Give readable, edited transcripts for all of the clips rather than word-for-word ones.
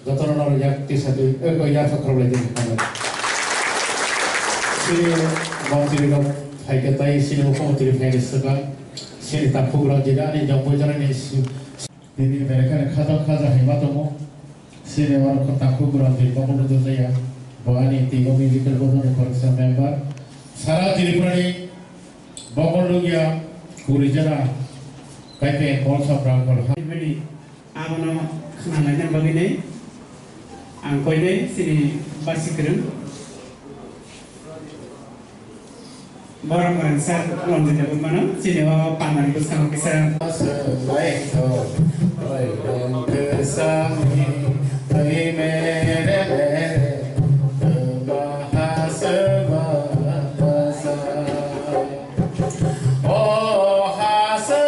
Jotono yak tisatu yak sakro lagi kan. Sini bangsa ini hai ketai sini hukum jadi hai sesuatu sini tak program jadi ani jauh jalan ini mereka kata hai matomo sini orang kata program jadi bangun itu saya bahwa ini tiga minggu kemudian korupsi member salah jadi berani bangun ya kurijana kayak kolsa berangkal Jadi amono kenangannya begini angkoi ini sini basi keren barang-barang saya belum tidak mana sini bawa pangan bersama kisah baik tuh baik bersama tapi mere bahasa bahasa oh hasa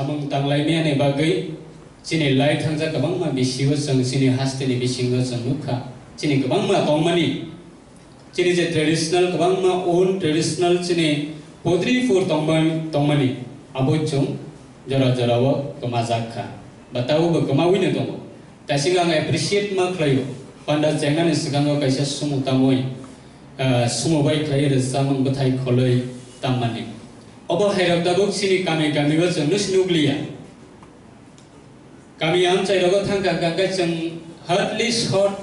Among tang lainnya nih bagai sini lai thangja kabang ma bisiwa sang sini haste ni bisinga sang nuka sini kabang ma tongmani sini je traditional kabang ma own traditional sini podri for tongmani abocung jara jara wa kemazaka batau ba kemawi ne tong tasinga ngai appreciate ma klayo panda jengan ni segang kaisa sumutamoi sumubai klayo samang bathai kholoi tamani Obo herok dabuk sini kami go jeng nus nuklia. Kami am cai rogo thangka kangka jeng hardly short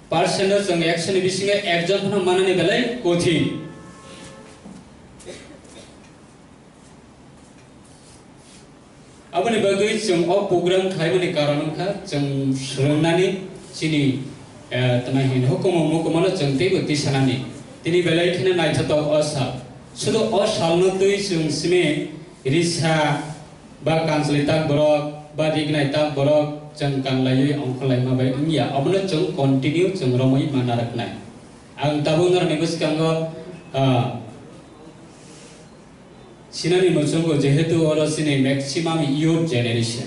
percent jeng action bisinga ekjon phano manani belai kothi. Aboni bagai jeng o program khaimani karon kha jeng srungnani sini tanahin hukumo jeng tebo tisanani. Tini belai khina naithato asa. Sudah salno tui jeng sime risa ba kanslita borok ba dignaita borok jeng kang layu ongkolai mabai iya abona jeng continue jeng romai manarak nai ang tabungar nebus kanggo sinani moconggo jehetu oro sini maximum youth generation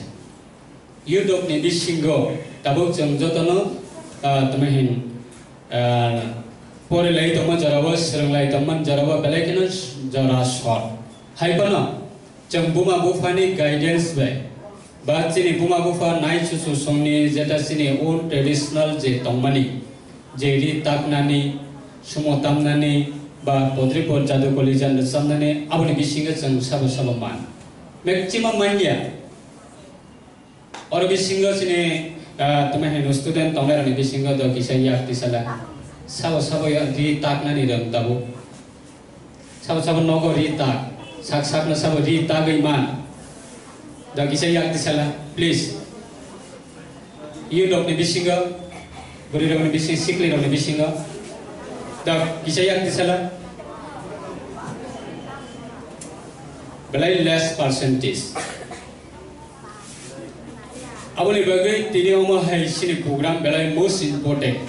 youth of nebisinggo tabuk jeng jotono tamahin pore lai toma jarawa serang lai teman jarawa belakina jara short hai pana jeng buma bufani guidance by bat sini buma bufa nai susu songni jeta sini own traditional je tongmani je ri taknani sumotamnani ba podri por jadu kolijan samnani abuni bisinga jeng sabo man maximum manya or bisinga sini tamahin student tonglerani bisinga do kisaya tisala sabo ya di tak na ni ram tabu sabo nogo ri tak sak na sabo ri tak iman da kisah yak tisala please you dok ni bisinga beri dok ni bising sikli dok ni bisinga da kisah yak tisala belai less percentage aboni bagai tini oma hai sini program belai most important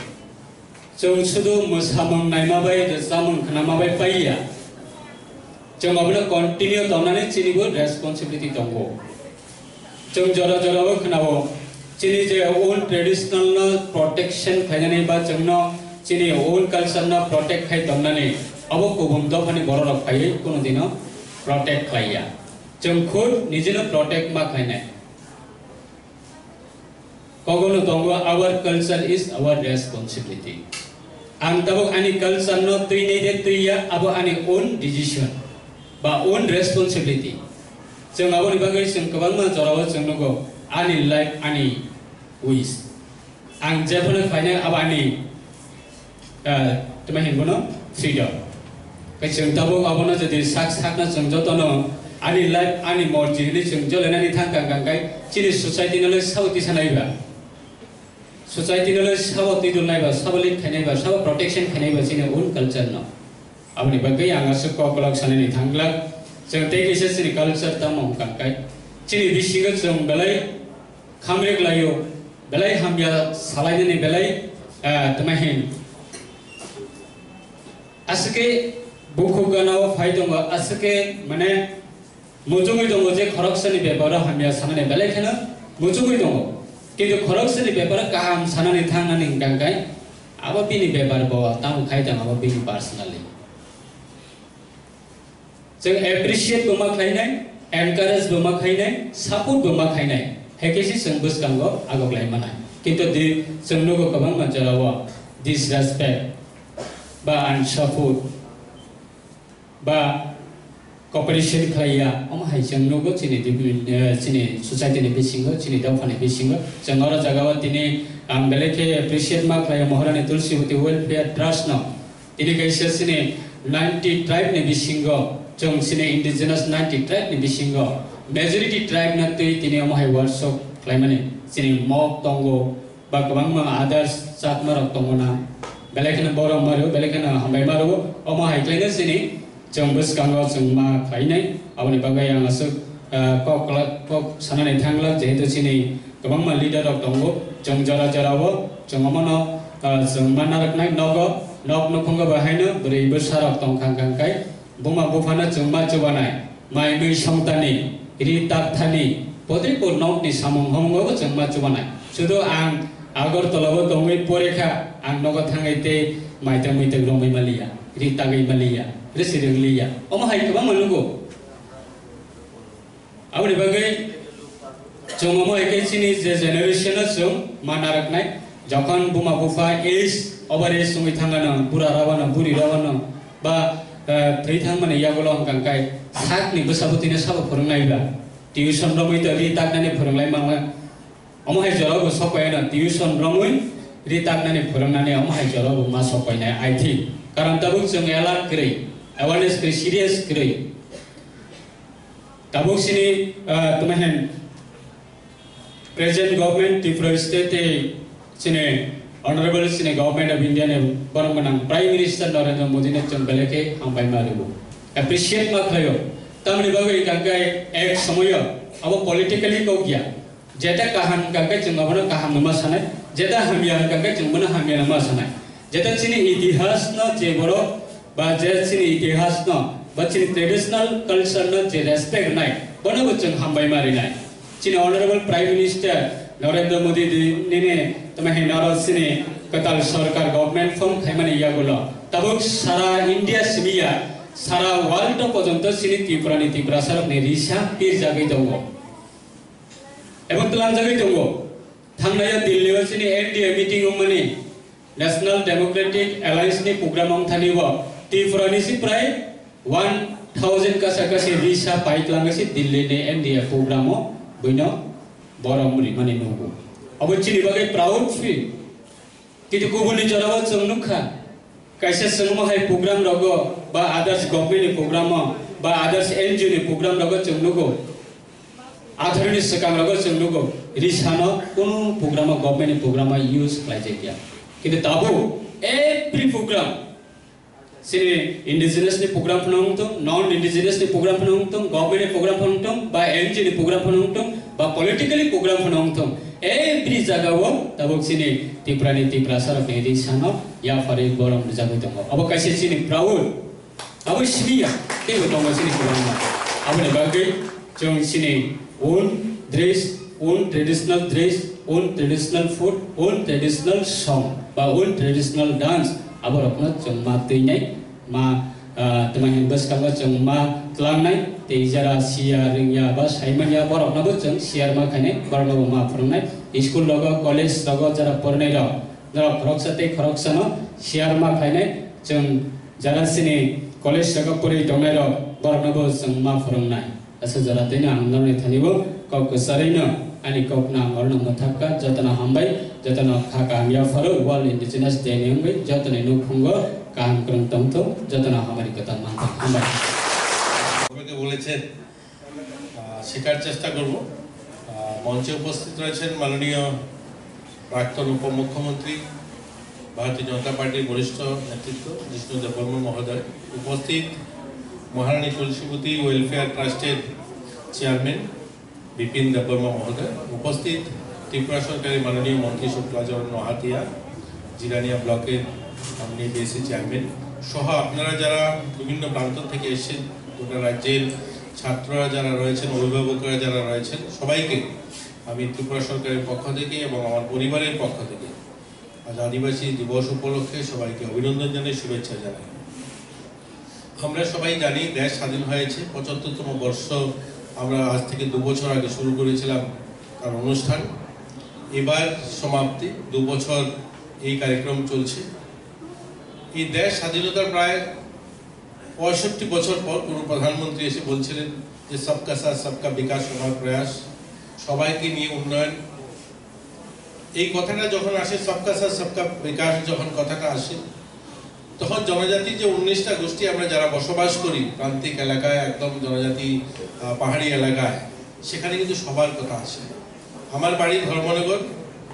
jeng sudu musamang naima bai samang khanama bai paiya jeng abuna continue tonane chini bo responsibility tongo jeng jara bo khanabo chini je own traditional na protection khainani ba jengno chini own culture na protect khai tonane abo kobum do phani boro rok khai kono dino protect khaiya jeng khud nijino protect ma khainai kogono tongo our culture is our responsibility ang tabok ani culture no tui nei de tuiya abo ani own decision ba own responsibility jeng abo ni bagai jeng kabang ma jarawa jeng nogo ani life ani wish ang jepun khaine abani tuma hinbono freedom kai chung tabo abono jodi sak na chung jotono ani life ani morji ni chung jolena ni thang kang kai chini society nole sauti sanaiba society nole sauti dunaiba sabali khanaiba sab protection khanaiba chini own culture no abani bagai anga su ko kolak sanani thanglak chung te kise chini culture tamong kang kai chini bisinga chung belai khamrek layo belai hamya salai ni belai tuma hin asake buku ganao faidongo asake mane mujungui dongo je khoroksani bepara hamya sanane belai khana mujungui dongo kintu khoroksani bepara kaham sanane thangani gangkai aba bini bepar bawa tam khaidang aba bini personally jeng appreciate boma khainai encourage boma khainai support boma khainai hekesi jeng buskango agoklai manai kintu di jengnugo kabang manjarawa disrespect ba unsupport ba cooperation khaya hai jengnugo chini chini society ni bisingo chini dawfani bisingo jengora jagawa tini ambeleke appreciate ma khaya moharani tulsiwati welfare trust no tini kaisa chini 90 tribe ni bisingo jong chini indigenous 90 tribe ni bisingo majority tribe na tini hai workshop khlaimani chini mok tongo ba kabang ma others satmarok tongona belekena boro maru belekena hambai maru hai klaina chini jong buskango jong ma khlainai aboni bagai ang asuk kok sanane thanglak jehetu chini kabang ma leader rok tongo jong jara jarawo jong amano jong manarak nai nogo nok nokhongo bahaina buri busarok tongkhang kangkai buma bufana jong ma chobanai mai mui songtani ri takthani podripur nok ni samong hongo jong ma chobanai sudo ang agor tolawo tongoi porekha ang nogo thangaite maita muita gromai malia ri tagai malia resireng liya hai kabang manugo aboni bagai jomomo ekai chini je generation jong manarak nai jokhon buma bufa age over age sungui thangana bura rawana buri rawana ba thei thangmane yagolo hangkai sak ni busabutina sabo phorngnai ba tuition romoi to ri taknani phornglai mangla hai jorogo sopaina tuition romoi ri taknani phorngnani hai jorogo ma sopaina I think karon tabuk jong alert krei awareness krei serious krei tabuk sini tumahen present government Tripura state sini honorable sini government of India ne barang manang prime minister Narendra Modi ne jong beleke hambai marugo appreciate ma khayo tamni bagai kangkai ek samoyo abo politically ko gya jeta kahan kangkai jong abana kaham nama sanai jeta hamya kangkai jong bana hamya nama sanai jeta chini itihas na je boro ba je chini itihas na ba chini traditional culture na je respect nai bana bachang hambai mari nai chini honorable prime minister Narendra Modi ne tamahe naro sini katal sarkar government from khaimani yagulo tabuk sara India simiya sara world to pojonto sini Tripura sarok ne risa pir jagai dongo ebong tulang jagai dongo thangnaya Delhi sini NDA meeting mani National Democratic Alliance ni program ong thanibo Tripura ni si prai 1000 ka sakasi risa pait langasi Delhi ne NDA program o buino boromri mani nugo abo chini bagai proud feel kitu kubuni jarawa chongnukha kaisa sangma hai program rogo ba others government program ba others NGO ni program rogo chongnugo adharani sakam rogo chongnugo risano kono program government program use plajekia kitu tabu every program sini indigenous ni program phanongtung non indigenous ni program phanongtung government ni program phanongtung ba NGO ni program phanongtung ba politically program phanongtung every jagawo tabuk sini Tripura sarok ne risano ya fare borom jagai tongo abo kaise sini proud abo simiya te tongo sini program abo ne bagai jong sini own dress own traditional dress own traditional food own traditional song ba own traditional dance abo rokna jong ma teinai ma temahin bas kanggo jong ma tlangnai te jara sia ringya ba saimanya borok na jong siar ma khane barno ma phrongnai school logo college logo jara pornai ro jara khoroksano siar ma khane jong jara sini college logo pori tongnai ro borok na jong ma phrongnai asa jara teina angnai thanibo ko sareina ani kopna ngorna mathaka jatana hambai jatana khaka amya faro world indigenous day ningbai jatana nu phungo কাম করুন তন্ত যতনা আমারি কথা মানতে আমরা সবাইকে বলেছেন শেখার চেষ্টা করব মঞ্চে উপস্থিত রয়েছেন মাননীয় প্রাক্তন উপমুখ্যমন্ত্রী ভারতীয় জনতা পার্টির বরিষ্ঠ নেতৃত্ব জিষ্ণু দেববর্মা মহোদয় উপস্থিত মহারানী তুলসীবতী ওয়েলফেয়ার ট্রাস্টের চেয়ারম্যান বিপিন দেববর্মা মহোদয় উপস্থিত ত্রিপুরা সরকারের মাননীয় মন্ত্রী শুক্লাচরণ নহাতিয়া জিরানিয়া ব্লকের আপনি বিএসসি চেয়ারম্যান সহ আপনারা যারা বিভিন্ন প্রান্ত থেকে এসেছেন গোটা রাজ্যের ছাত্ররা যারা রয়েছেন অভিভাবকরা যারা রয়েছেন সবাইকে আমি ত্রিপুরা সরকারের পক্ষ থেকে এবং আমার পরিবারের পক্ষ থেকে আজ আদিবাসী দিবস উপলক্ষে সবাইকে অভিনন্দন জানাই শুভেচ্ছা জানাই আমরা সবাই জানি দেশ স্বাধীন হয়েছে ৭৫তম বর্ষ আমরা আজ থেকে ২ বছর আগে শুরু করেছিলাম তার অনুষ্ঠান এবার সমাপ্তি ২ বছর এই কার্যক্রম চলছে এই দেশ স্বাধীনতার প্রায় ৬৫ বছর পর কোন প্রধানমন্ত্রী এসে বলছিলেন যে সবকা সাথ সবকা বিকাশ সবার প্রয়াস সবাইকে নিয়ে উন্নয়ন এই কথাটা যখন আসে সবকা সাথ সবকা বিকাশ যখন কথাটা আসে তখন জনজাতি যে ১৯টা গোষ্ঠী আমরা যারা বসবাস করি প্রান্তিক এলাকায় একদম জনজাতি পাহাড়ি এলাকায় সেখানে কিন্তু সবার কথা আসে আমার বাড়ি ধর্মনগর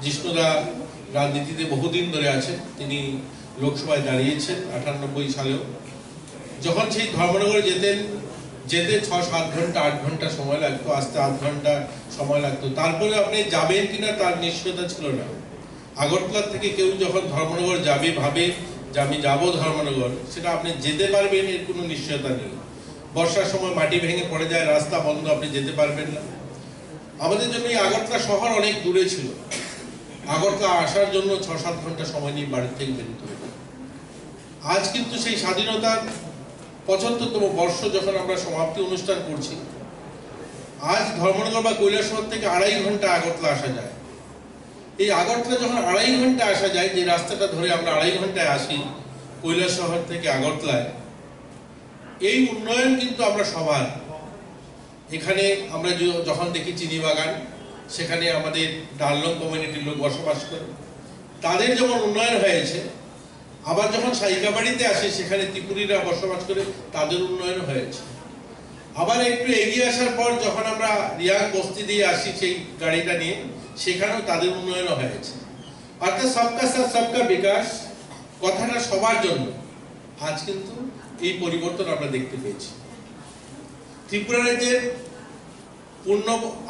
জিষ্ণুদা রাজনীতিতে বহুদিন ধরে আছেন তিনি লোকসভায় দাঁড়িয়েছেন ৯৮ সালেও যখন সেই ধর্মনগরে যেতে ৬-৭ ঘন্টা ৮ ঘন্টা সময় লাগতো আসতে ৮ ঘন্টা সময় লাগতো তারপরে আপনি যাবেন কিনা তার নিশ্চয়তা ছিল না আগরতলা থেকে কেউ যখন ধর্মনগর যাবে ভাবে যে আমি যাবো ধর্মনগর সেটা আপনি যেতে পারবেন এর কোনো নিশ্চয়তা নেই বর্ষার সময় মাটি ভেঙে পড়ে যায় রাস্তা বন্ধ আপনি যেতে পারবেন না আমাদের জন্য এই আগরতলা শহর অনেক দূরে ছিল আগরতলা আসার জন্য ৬-৭ ঘন্টা সময় নিয়ে বাড়ি থেকে বেরোতে হতো আজ কিন্তু সেই স্বাধীনতার ৭৫তম বর্ষ যখন আমরা সমাপ্তি অনুষ্ঠান করছি আজ ধর্মনগর বা কৈলাসহর থেকে ২.৫ ঘন্টা আগরতলা আসা যায় এই আগরতলা যখন ২.৫ ঘন্টা আসা যায় যে রাস্তাটা ধরে আমরা ২.৫ ঘন্টায় আসি কৈলাসহর থেকে আগরতলায় এই উন্নয়ন কিন্তু আমরা সবার এখানে আমরা যখন দেখি চিনি বাগান সেখানে আমাদের ডাললং কমিউনিটির লোক বসবাস করে তাদের যেমন উন্নয়ন হয়েছে আবার যখন সাইকাবাড়িতে আসে সেখানে ত্রিপুরীরা বসবাস করে তাদের উন্নয়ন হয়েছে আবার একটু এগিয়ে আসার পর যখন আমরা রিয়াং বস্তি দিয়ে আসি সেই গাড়িটা নিয়ে সেখানেও তাদের উন্নয়ন হয়েছে অর্থাৎ সবকা সাথ সবকা বিকাশ কথাটা সবার জন্য আজ কিন্তু এই পরিবর্তন আমরা দেখতে পেয়েছি ত্রিপুরা রাজ্যের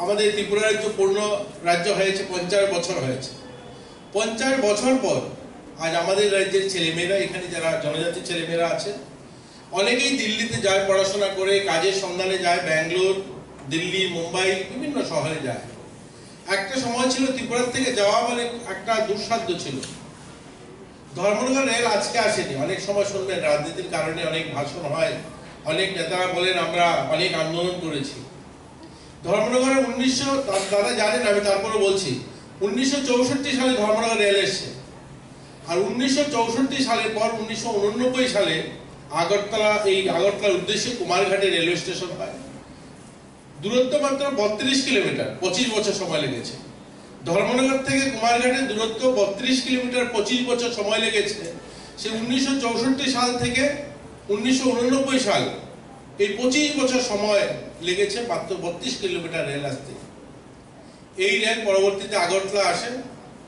আমাদের ত্রিপুরা রাজ্য পূর্ণ রাজ্য হয়েছে ৫০ বছর হয়েছে ৫০ বছর পর আজ আমাদের রাজ্যের ছেলেমেয়েরা এখানে যারা জনজাতি ছেলেমেয়েরা আছে অনেকেই দিল্লিতে যায় পড়াশোনা করে কাজের সন্ধানে যায় ব্যাঙ্গালোর দিল্লি মুম্বাই বিভিন্ন শহরে যায় একটা সময় ছিল ত্রিপুরা থেকে যাওয়া মানে একটা দুঃসাধ্য ছিল ধর্মনগর রেল আজকে আসেনি অনেক সময় শুনবেন রাজনীতির কারণে অনেক ভাষণ হয় অনেক নেতারা বলেন আমরা অনেক আন্দোলন করেছি ধর্মনগরে ১৯০০ দাদা জানেন আমি তারপরে বলছি ১৯৬৪ সালে ধর্মনগর রেল এসছে আর ১৯৬৪ সালের পর ১৯৮৯ সালে আগরতলার উদ্দেশ্যে কুমারঘাটে রেলওয়ে স্টেশন হয় দূরত্ব মাত্র ৩২ কিলোমিটার ২৫ বছর সময় লেগেছে ধর্মনগর থেকে কুমারঘাটের দূরত্ব ৩২ কিলোমিটার ২৫ বছর সময় লেগেছে সে ১৯৬৪ সাল থেকে ১৯৮৯ সাল এই ২৫ বছর সময় লেগেছে মাত্র ৩২ কিলোমিটার রেল আসতে এই রেল পরবর্তীতে আগরতলা আসে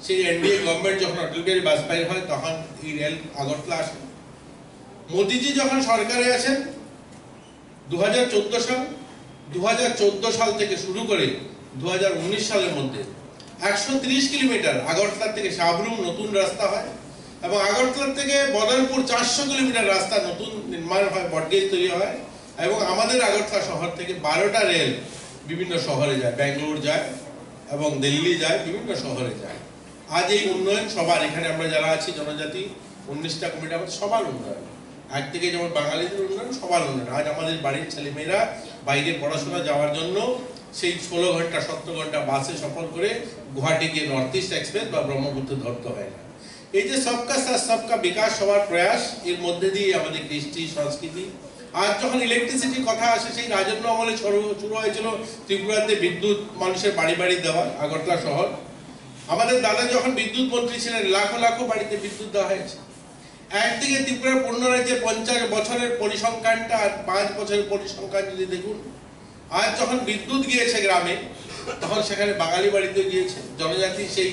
সেই এনডিএ গভর্নমেন্ট যখন অটল বিহারী বাজপেয়ী হয় তখন এই রেল আগরতলা আসে মোদিজি যখন সরকারে আছেন ২০১৪ সাল ২০১৪ সাল থেকে শুরু করে ২০১৯ সালের মধ্যে ১৩০ কিলোমিটার আগরতলা থেকে সাবরুম নতুন রাস্তা হয় এবং আগরতলা থেকে বদরপুর ৪০০ কিলোমিটার রাস্তা নতুন নির্মাণ হয় ব্রডগেজ তৈরি হয় এবং আমাদের আগরতলা শহর থেকে ১২টা রেল বিভিন্ন শহরে যায় ব্যাঙ্গালোর যায় এবং দিল্লি যায় বিভিন্ন শহরে যায় আজ এই উন্নয়ন সবার এখানে আমরা যারা আছি জনজাতি ১৯টা কমিটি আমাদের সবার উন্নয়ন একদিকে যেমন বাঙালিদের উন্নয়ন সবার উন্নয়ন আজ আমাদের বাড়ির ছেলেমেয়েরা বাইরে পড়াশোনা যাওয়ার জন্য সেই ১৬ ঘন্টা ১৭ ঘন্টা বাসে সফর করে গুয়াহাটি গিয়ে নর্থ ইস্ট এক্সপ্রেস বা ব্রহ্মপুত্র ধরতে হয় না এই যে সবকা সাথ সবকা বিকাশ সবার প্রয়াস এর মধ্যে দিয়ে আমাদের কৃষ্টি সংস্কৃতি আজ যখন ইলেকট্রিসিটির কথা আসে, সেই রাজন্য আমলে শুরু হয়েছিল ত্রিপুরাতে বিদ্যুৎ মানুষের বাড়ি বাড়ি দেওয়া, আগরতলা শহর। আমাদের দাদা যখন বিদ্যুৎ মন্ত্রী ছিলেন, লাখো লাখো বাড়িতে বিদ্যুৎ দেওয়া হয়েছে। একদিকে ত্রিপুরার পূর্ণ রাজ্যে 50 বছরের পরিসংখ্যানটা আর 5 বছরের পরিসংখ্যান যদি দেখুন, আজ যখন বিদ্যুৎ গিয়েছে গ্রামে, তখন সেখানে বাঙালি বাড়িতেও গিয়েছে, জনজাতি সেই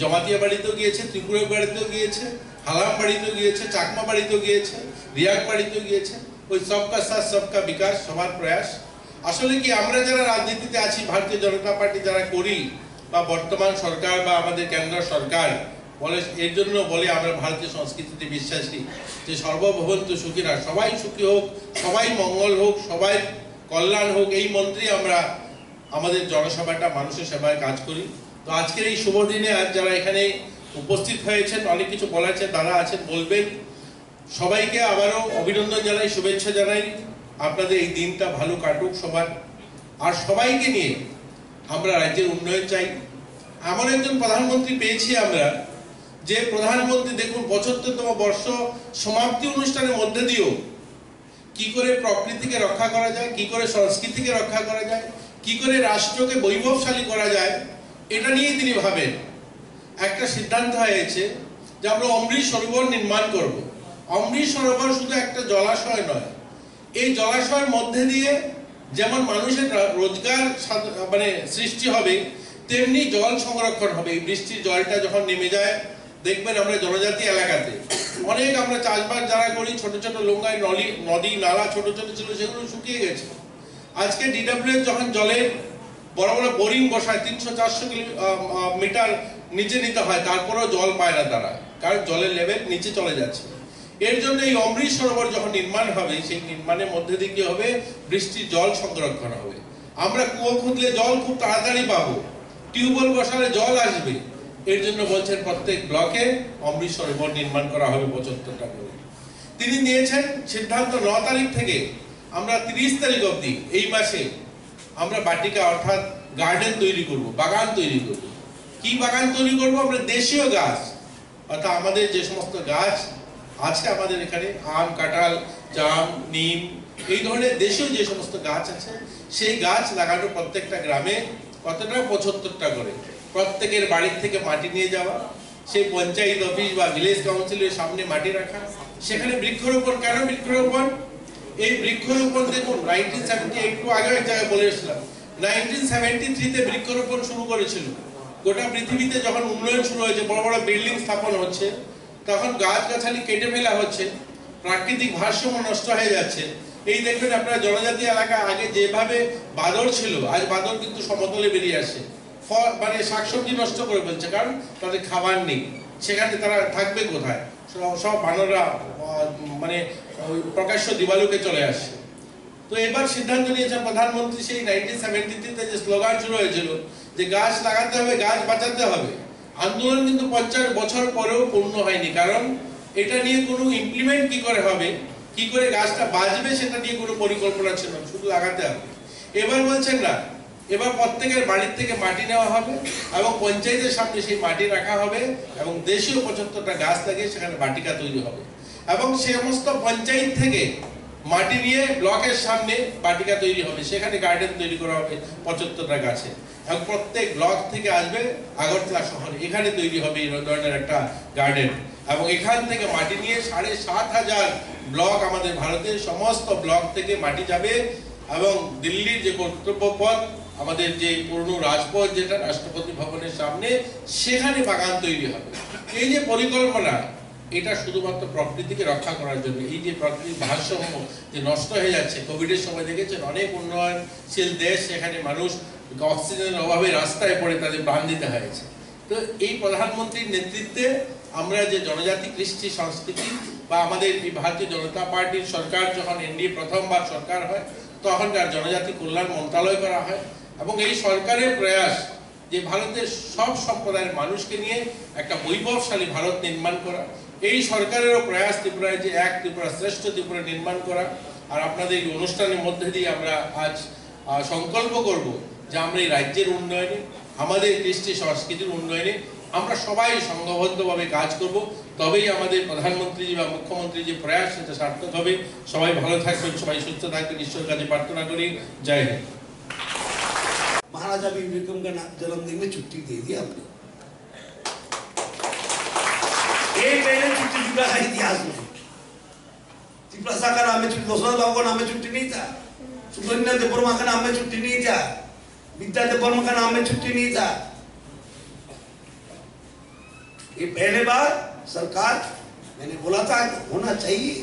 জমাতিয়া বাড়িতেও গিয়েছে, ত্রিপুরা বাড়িতেও গিয়েছে, হালাম বাড়িতেও গিয়েছে, চাকমা বাড়িতেও গিয়েছে, রিয়াক বাড়িতেও গিয়েছে। ওই সবকা সাথ সবকা বিকাশ, সবার প্রয়াস। আসলে কি আমরা যারা রাজনীতিতে আছি, ভারতীয় জনতা পার্টি যারা করি, বা বর্তমান সরকার বা আমাদের কেন্দ্র সরকার বলে, এর জন্য বলে আমরা ভারতীয় সংস্কৃতিতে বিশ্বাসী যে সর্বভবন্তু সুখীরা, সবাই সুখী হোক, সবাই মঙ্গল হোক, সবাই কল্যাণ হোক, এই মন্ত্রে আমরা আমাদের জনসভাটা মানুষের সেবায় কাজ করি। তো আজকের এই শুভ দিনে আজ যারা এখানে উপস্থিত হয়েছেন, অনেক কিছু বলার দাদা আছেন, বলবেন। সবাইকে আবারও অভিনন্দন জানাই, শুভেচ্ছা জানাই। আপনাদের এই দিনটা ভালো কাটুক সবার। আর সবাইকে নিয়ে আমরা রাজ্যের উন্নয়ন চাই। এমন একজন প্রধানমন্ত্রী পেয়েছি আমরা, যে প্রধানমন্ত্রী দেখুন 75তম বর্ষ সমাপ্তি অনুষ্ঠানের মধ্যে দিয়েও কি করে প্রকৃতিকে রক্ষা করা যায়, কি করে সংস্কৃতিকে রক্ষা করা যায়, কি করে রাষ্ট্রকে বৈভবশালী করা যায়, এটা নিয়ে তিনি ভাবেন। একটা সিদ্ধান্ত হয়েছে যে আমরা অমৃত সরোবর নির্মাণ করব। অমৃত সরোবর শুধু একটা জলাশয় নয়, এই জলাশয়ের মধ্যে দিয়ে যেমন মানুষের রোজগার মানে সৃষ্টি হবে, তেমনি জল সংরক্ষণ হবে। এই বৃষ্টির জলটা যখন নেমে যায়, দেখবেন আমরা জনজাতি এলাকাতে অনেক আমরা চাষবাস যারা করি, ছোট ছোট লোঙ্গায় নদী নালা ছোট ছোট ছিল, সেগুলো শুকিয়ে গেছে। আজকে ডিডব্লিউএস যখন জলের বড় বড় বোরিং বসায়, 300-400 মিটার নিচে নিতে হয়, তারপরেও জল পায় না তারা, কারণ জলের লেভেল নিচে চলে যাচ্ছে। এর জন্য এই অমৃত সরোবর যখন নির্মাণ হবে, সেই নির্মাণের মধ্যে দিয়ে কি হবে, বৃষ্টির জল সংরক্ষণ হবে। আমরা কুয়ো খুঁজলে জল খুব তাড়াতাড়ি পাবো, টিউবওয়েল বসালে জল আসবে। এর জন্য বলছেন প্রত্যেক ব্লকে অমৃত সরোবর নির্মাণ করা হবে 75টা করে। তিনি নিয়েছেন সিদ্ধান্ত 9 তারিখ থেকে আমরা 30 তারিখ অবধি এই মাসে আমরা বাটিকা অর্থাৎ গার্ডেন তৈরি করব, বাগান তৈরি করব। কি বাগান তৈরি করব? আমরা দেশীয় গাছ, অর্থাৎ আমাদের যে সমস্ত গাছ আছে আমাদের এখানে, আম, কাঁঠাল, জাম, নিম, এই ধরনের দেশীয় যে সমস্ত গাছ আছে, সেই গাছ লাগানো প্রত্যেকটা গ্রামে। কতটা? 75টা করে। প্রত্যেকের বাড়ির থেকে মাটি নিয়ে যাওয়া, সেই পঞ্চায়েত অফিস বা ভিলেজ কাউন্সিলের সামনে মাটি রাখা, সেখানে বৃক্ষরোপণ। কেন বৃক্ষরোপণ? এই বৃক্ষরোপণ দেখুন 1970, একটু আগে এক জায়গায় বলে এসেছিলাম, 1973-তে বৃক্ষরোপণ শুরু করেছিল। গোটা পৃথিবীতে যখন উন্নয়ন শুরু হয়েছে, বড় বড় বিল্ডিং স্থাপন হচ্ছে, তখন গাছগাছালি কেটে ফেলা হচ্ছে, প্রাকৃতিক ভারসাম্য নষ্ট হয়ে যাচ্ছে। এই দেখবেন আপনারা জনজাতি এলাকা আগে যেভাবে বাদর ছিল, আজ বাদর কিন্তু সমতলে বেরিয়ে আসে, মানে শাকসবজি নষ্ট করে ফেলছে, কারণ তাদের খাবার নেই। সেখানে তারা থাকবে কোথায়? সব বানররা মানে প্রকাশ্য দিবালুকে চলে আসছে। তো এবার সিদ্ধান্ত নিয়েছেন প্রধানমন্ত্রী, সেই 1973-তে যে স্লোগান শুরু হয়েছিল যে গাছ লাগাতে হবে, গাছ বাঁচাতে হবে, আন্দোলন কিন্তু 50 বছর পরেও পূর্ণ হয়নি। কারণ এটা নিয়ে কোনো ইমপ্লিমেন্ট কি করে হবে, কি করে গাছটা বাঁচবে, সেটা নিয়ে কোনো পরিকল্পনা ছিল না, শুধু লাগাতে হবে। এবার বলছেন না, এবার প্রত্যেকের বাড়ির থেকে মাটি নেওয়া হবে এবং পঞ্চায়েতের সামনে সেই মাটি রাখা হবে এবং দেশীয় 75টা গাছ লাগিয়ে সেখানে বাটিকা তৈরি হবে। এবং সে সমস্ত পঞ্চায়েত থেকে মাটি নিয়ে ব্লকের সামনে বাটিকা তৈরি হবে, সেখানে গার্ডেন তৈরি করা হবে 75টা গাছে। এবং প্রত্যেক ব্লক থেকে আসবে আগরতলা শহরে, এখানে তৈরি হবে এই ধরনের একটা গার্ডেন। এবং এখান থেকে মাটি নিয়ে 7,500 ব্লক, আমাদের ভারতের সমস্ত ব্লক থেকে মাটি যাবে এবং দিল্লির যে কর্তব্য পথ, আমাদের যে পুরনো রাজপথ যেটা রাষ্ট্রপতি ভবনের সামনে, সেখানে বাগান তৈরি হবে। এই যে পরিকল্পনা, এটা শুধুমাত্র প্রকৃতিকে রক্ষা করার জন্য। এই যে প্রকৃতির ভারসাম্য যে নষ্ট হয়ে যাচ্ছে, কোভিডের সময় দেখেছেন অনেক উন্নয়নশীল দেশ, সেখানে মানুষ অক্সিজেনের অভাবে রাস্তায় পড়ে তাদের প্রাণ দিতে হয়েছে। তো এই প্রধানমন্ত্রীর নেতৃত্বে আমরা যে জনজাতি কৃষ্টি সংস্কৃতি বা আমাদের এই ভারতীয় জনতা পার্টির সরকার যখন এনডিএ প্রথমবার সরকার হয়, তখনকার জনজাতি কল্যাণ মন্ত্রণালয় করা হয়। এবং এই সরকারের প্রয়াস যে ভারতের সব সম্প্রদায়ের মানুষকে নিয়ে একটা বৈভবশালী ভারত নির্মাণ করা, এই সরকারেরও প্রয়াস ত্রিপুরায় যে এক ত্রিপুরা শ্রেষ্ঠ ত্রিপুরা নির্মাণ করা। আর আপনাদের এই অনুষ্ঠানের মধ্যে দিয়ে আমরা আজ সংকল্প করব যে আমরা এই রাজ্যের উন্নয়নে, আমাদের কৃষ্টি সংস্কৃতির উন্নয়নে আমরা সবাই সংঘবদ্ধভাবে কাজ করব, তবেই আমাদের প্রধানমন্ত্রী বা মুখ্যমন্ত্রী যে প্রয়াস সেটা সার্থক হবে। সবাই ভালো থাকবেন, সবাই সুস্থ থাকবেন, ঈশ্বরের কাছে প্রার্থনা করি। জয় হিন্দ। महाराजा वीर विक्रम का जन्मदिन में छुट्टी दे दी आपने। एक महीने छुट्टी जुड़ा है इतिहास में। त्रिपुरा का नाम में छुट्टी, दोसरा बाबू का नाम में छुट्टी नहीं था, सुब्रमण्य देववर्मा का नाम में छुट्टी नहीं था, विद्या देववर्मा का नाम में छुट्टी नहीं था। ये पहले बार सरकार, मैंने बोला था होना चाहिए।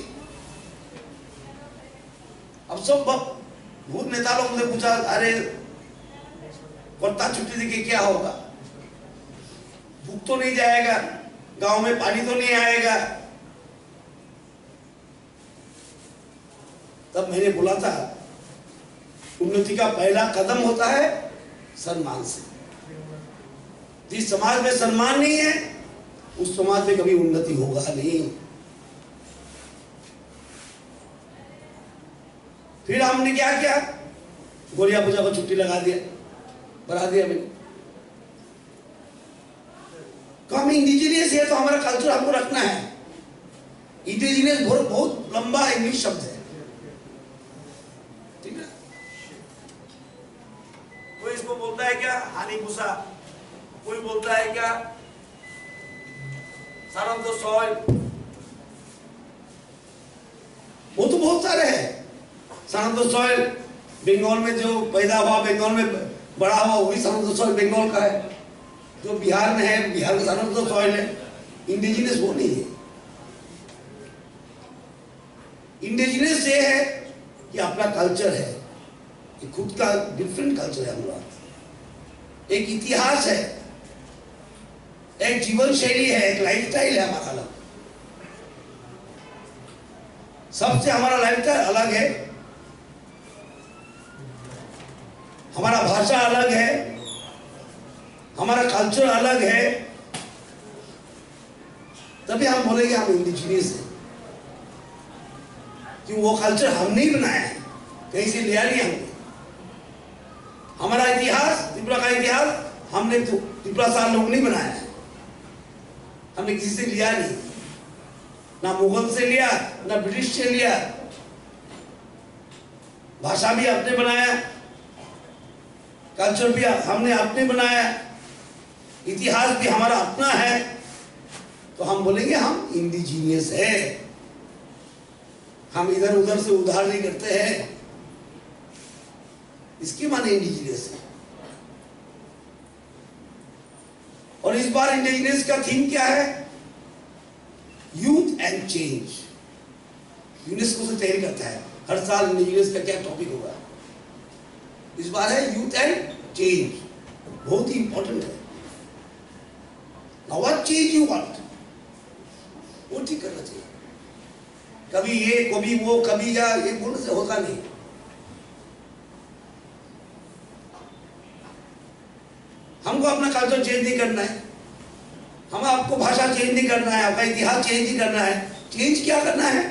अब सब भूत नेता लोग ने पूछा, अरे कोटा छुट्टी देके क्या होगा, भूख तो नहीं जाएगा, गांव में पानी तो नहीं आएगा। तब मैंने बोला था उन्नति का पहला कदम होता है सम्मान से। जिस समाज में सम्मान नहीं है उस समाज में कभी उन्नति होगा नहीं। फिर हमने क्या किया, गोरिया पूजा को छुट्टी लगा दिया, बढ़ा दिया मैंने। तो हम इंडिजिनियस है तो हमारा कल्चर हमको रखना है। इंडिजिनियस बहुत लंबा इंग्लिश शब्द है, ठीक है। कोई इसको बोलता है क्या हानि भूसा, कोई बोलता है क्या सन ऑफ द सॉइल, वो तो बहुत सारे हैं। Son of the soil Bengal में जो पैदा हुआ, बंगाल में बड़ा हुआ, वही son of the soil Bengal का है। जो बिहार में है, बिहार का सन ऑफ द सॉइल है। इंडिजिनियस वो नहीं है। इंडिजिनियस ये है कि अपना कल्चर है, कि खुद का डिफरेंट कल्चर है हमारा, एक इतिहास है, एक जीवन शैली है, एक लाइफस्टाइल है हमारा अलग। सबसे हमारा लाइफस्टाइल अलग है, हमारा भाषा अलग है, हमारा कल्चर अलग है। तभी हम बोलेंगे हम इंडिजिनियस हैं, कि वो कल्चर हम नहीं बनाया है, कहीं से लिया नहीं हमने। हमारा इतिहास, त्रिपुरा का इतिहास हमने तो त्रिपुरा साल लोग नहीं बनाया है, हमने किसी से लिया नहीं, ना मुगल से लिया, ना ब्रिटिश से लिया। भाषा भी आपने बनाया, कल्चर भी हमने अपने बनाया, इतिहास भी हमारा अपना है। तो हम बोलेंगे हम इंडिजीनियस है, हम इधर उधर से उधार नहीं करते हैं, इसकी माने इंडिजीनियस है। और इस बार इंडिजीनियस का थीम क्या है, यूथ एंड चेंज। यूनेस्को से तैयारी करता है हर साल इंडिजीनियस का क्या टॉपिक होगा। इस बार है यूथ एंड चेंज, बहुत ही इंपॉर्टेंट है। Now what change you want, वो ठीक करना चाहिए। कभी ये कभी वो कभी या ये बोलने से होता नहीं। हमको अपना कल्चर चेंज नहीं करना है, हम आपको भाषा चेंज नहीं करना है, आपका इतिहास चेंज नहीं करना है। चेंज क्या करना है,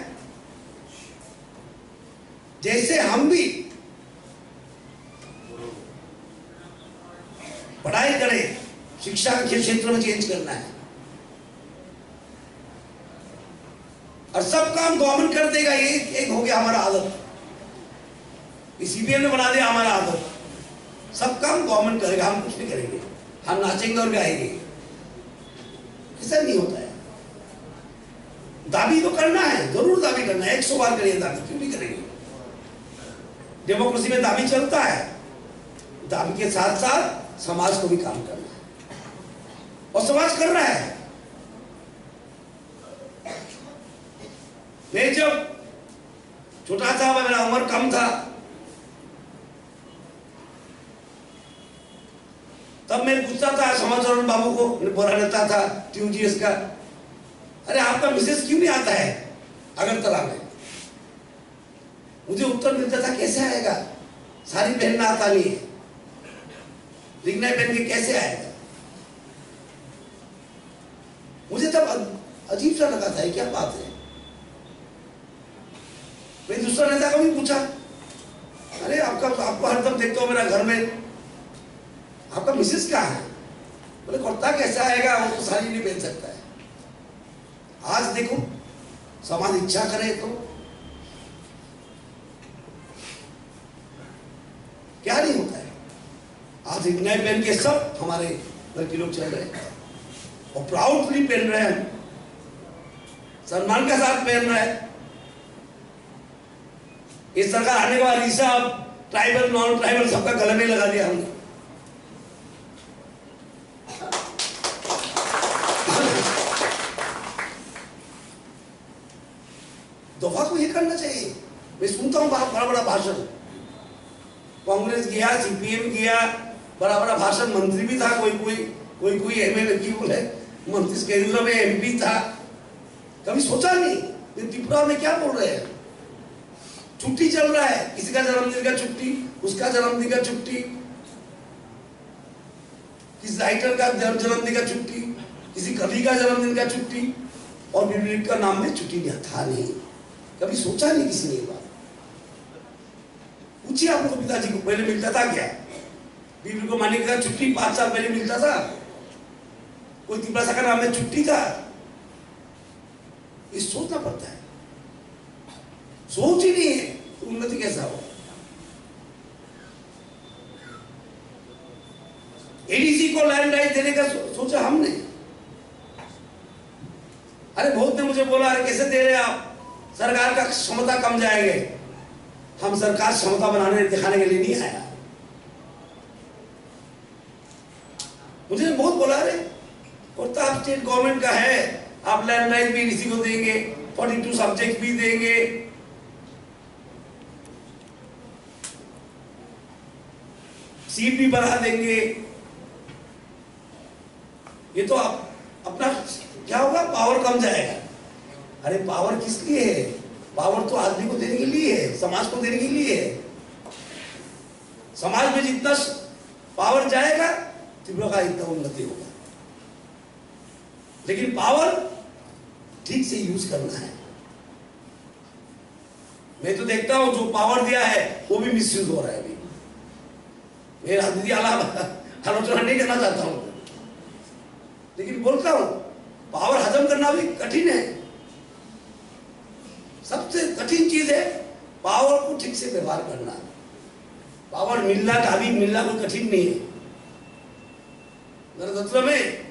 जैसे हम भी पढ़ाई करें, शिक्षा के क्षेत्र में चेंज करना है। और सब काम गवर्नमेंट कर देगा, ये एक हो गया हमारा आदत। सीबीएम ने बना दिया हमारा आदत, सब काम गवर्नमेंट करेगा, हम कुछ नहीं करेंगे, हम नाचेंगे और गाएंगे। ऐसा नहीं होता है। दाबी तो करना है, जरूर दाबी करना है, 100 बार करिए दाबी, क्यों नहीं करेंगे। डेमोक्रेसी में दाबी चलता है, दाबी के साथ साथ समाज को भी काम करना है, और समाज कर रहा है। मैं जब छोटा था, मेरा उम्र कम था, तब मैं पूछता था समाचरण बाबू को, बड़ा नेता था टीयूजीएस का, अरे आपका मिसेस क्यों नहीं आता है अगरतला में। मुझे उत्तर मिलता था कैसे आएगा, साड़ी पहनना आता नहीं है, रिंगना पहन के कैसे आएगा। मुझे तब अजीब सा लगा था, क्या बात है। मैं दूसरा नेता को भी पूछा, अरे आपको हरदम देखता हूं मेरा घर में, आपका मिसेस कहाँ है। बोले कुर्ता कैसा आएगा, वो तो साड़ी नहीं पहन सकता है। आज देखो समाज इच्छा करे तो क्या नहीं होता है। आज नए पहन के सब हमारे लड़की लोग चल रहे हैं और प्राउडली पहन रहे हैं, सम्मान के साथ पहन रहे हैं। इस सरकार आने के बाद ईसा अब ट्राइबल नॉन ट्राइबल सबका गले में लगा दिया हमने। दफा को ये करना चाहिए। मैं सुनता हूँ बड़ा बड़ा भाषण, कांग्रेस किया, सीपीएम किया, बड़ा बड़ा भाषण, मंत्री भी था, कोई एमएलए की बोले मंत्री केंद्र में एमपी था। कभी सोचा नहीं ये त्रिपुरा में क्या बोल रहे हैं। छुट्टी चल रहा है, किसी का जन्मदिन का छुट्टी, उसका जन्मदिन का छुट्टी, किसी राइटर का जन्मदिन का छुट्टी, किसी कवि का जन्मदिन का छुट्टी, और बीबी का नाम में छुट्टी था नहीं। कभी सोचा नहीं किसी ने ये बात। पूछिए आप लोग पिताजी को पहले मिलता था क्या? बीबी को माने का छुट्टी 5 साल पहले मिलता था? कोई त्रिपुरा का नाम में छुट्टी था? ये सोचना पड़ता है। सोच ही नहीं है तो उन्नति कैसा हो। एडीसी को लैंड राइट देने का सोचा हमने। अरे बहुत ने मुझे बोला, अरे कैसे दे रहे आप, सरकार का क्षमता कम जाएंगे। हम सरकार क्षमता बनाने दिखाने के लिए नहीं आया। मुझे बहुत बोला, अरे और तो आप स्टेट गवर्नमेंट का है, आप लैंड राइट भी एडीसी को देंगे, 42 सब्जेक्ट भी देंगे, सीट भी बढ़ा देंगे। ये तो आप अपना क्या होगा, पावर कम जाएगा। अरे पावर किस लिए है? पावर तो आदमी को देने के लिए है, समाज को देने के लिए है। समाज में जितना पावर जाएगा त्रिपुरा का इतना उन्नति होगा। लेकिन पावर ठीक से यूज करना है। मैं तो देखता हूं जो पावर दिया है वो भी मिसयूज हो रहा है। अभी मैं राजनीति आलोचना नहीं करना चाहता हूं, लेकिन बोलता हूं पावर हजम करना भी कठिन है। सबसे कठिन चीज है पावर को ठीक से व्यवहार करना। पावर मिलना काबिज मिलना कोई कठिन नहीं है। गणतंत्र में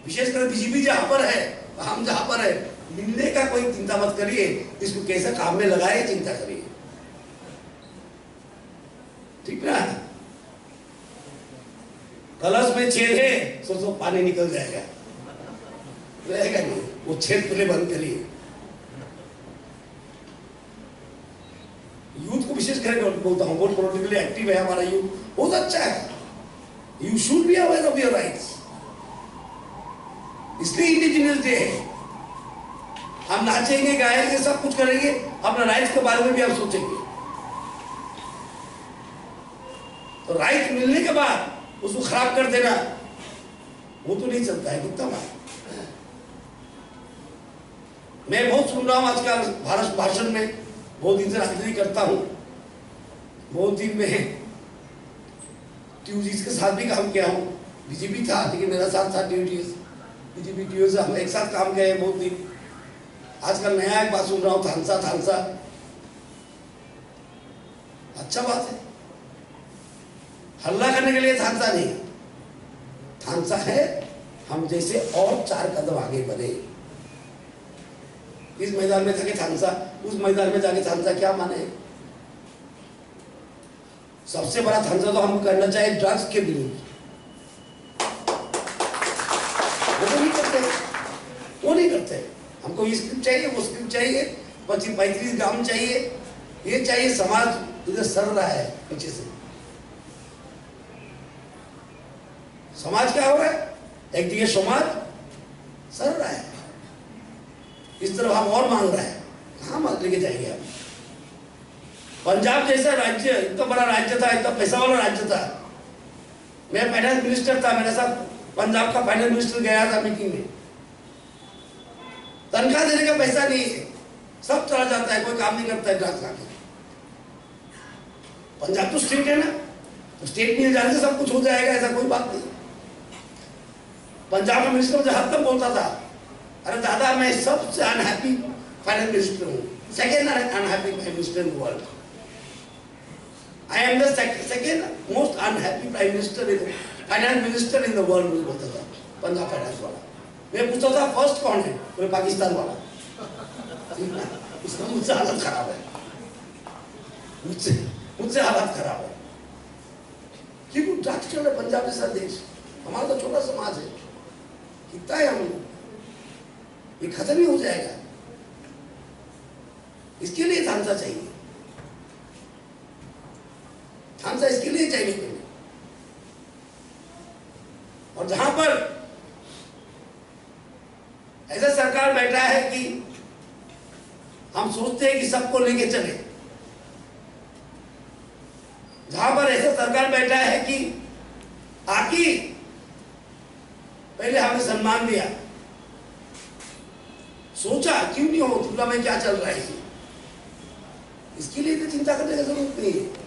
विशेषकर बीजेपी जहां पर है, हम जहां पर है, मिलने का कोई चिंता मत करिए, इसको कैसे काम में लगाए चिंता करिए। ठीक ना? कलश में छेद है, सोचो पानी निकल जाएगा, रहेगा नहीं। वो छेद पहले बंद करिए। यूथ को विशेष करके बोलता हूँ, बहुत पॉलिटिकली एक्टिव है हमारा यूथ, बहुत अच्छा है। You should be aware of your rights. इसलिए इंडिजिनियस डे है। हम नाचेंगे, गाएंगे, सब कुछ करेंगे, अपना राइट्स के बारे में भी हम सोचेंगे। तो राइट मिलने के बाद उसको खराब कर देना, वो तो नहीं चलता है। कितना बात मैं बहुत सुन रहा हूं आजकल भारत भाषण में, बहुत दिन से राजनीति करता हूं, बहुत दिन में टीयूजीज के साथ भी काम किया हूं। बीजेपी था लेकिन मेरा साथ था टीयूजीज, बीजेपी टीयूज हम एक साथ काम किए बहुत दिन। आजकल नया एक बात सुन रहा हूं, थानसा। अच्छा बात है, हल्ला करने के लिए थानसा नहीं, थानसा है हम जैसे और 4 कदम आगे बढ़े। इस मैदान में जाके थानसा, उस मैदान में जाके थानसा क्या माने? सबसे बड़ा थानसा तो हमको करना चाहिए ड्रग्स के विरुद्ध। वो नहीं करते। हमको ये स्क्रिप्ट चाहिए, वो स्क्रिप्ट चाहिए, 25-35 ग्राम चाहिए, ये चाहिए। समाज इधर सर रहा है पीछे से। समाज क्या हो रहा है? एक दिए समाज सर रहा है, इस तरफ हम और मांग रहा है। कहाँ मांग लेके जाएंगे हम? पंजाब जैसा राज्य, इतना बड़ा राज्य था, इतना पैसा वाला राज्य था। मैं फाइनेंस मिनिस्टर था, मेरे साथ पंजाब का फाइनेंस मिनिस्टर गया था मीटिंग में। तनख्वाह देने का पैसा नहीं है, सब चला जाता है, कोई काम नहीं करता है ड्रग्स लाके। पंजाब तो स्टेट है ना, तो स्टेट मिल जाने से सब कुछ हो जाएगा, ऐसा कोई बात नहीं। पंजाब का मिनिस्टर मुझे हर तक बोलता था, अरे दादा मैं सबसे अनहैप्पी फाइनेंस मिनिस्टर हूँ, second unhappy prime minister in the world. I am the second most unhappy prime minister in finance minister in the world, मुझे बोलता था पंजाब फाइनेंस वाला। मैं पूछता था फर्स्ट कौन है, बोले पाकिस्तान वाला। उसका मुझसे हालत खराब है, मुझसे हालत खराब है, क्योंकि ट्रांस चल रहा है पंजाब जैसा देश, हमारा तो छोटा समाज है, कितना है हम लोग, ये खत्म ही हो जाएगा। इसके लिए थांसा चाहिए, थांसा इसके लिए चाहिए पहले। और जहां पर ऐसा सरकार बैठा है कि हम सोचते हैं कि सबको लेके चले, जहां पर ऐसा सरकार बैठा है कि आकी पहले हमें सम्मान दिया, सोचा क्यों नहीं हो त्रिपुरा में क्या चल रहा है, इसके लिए तो चिंता करने की जरूरत नहीं है।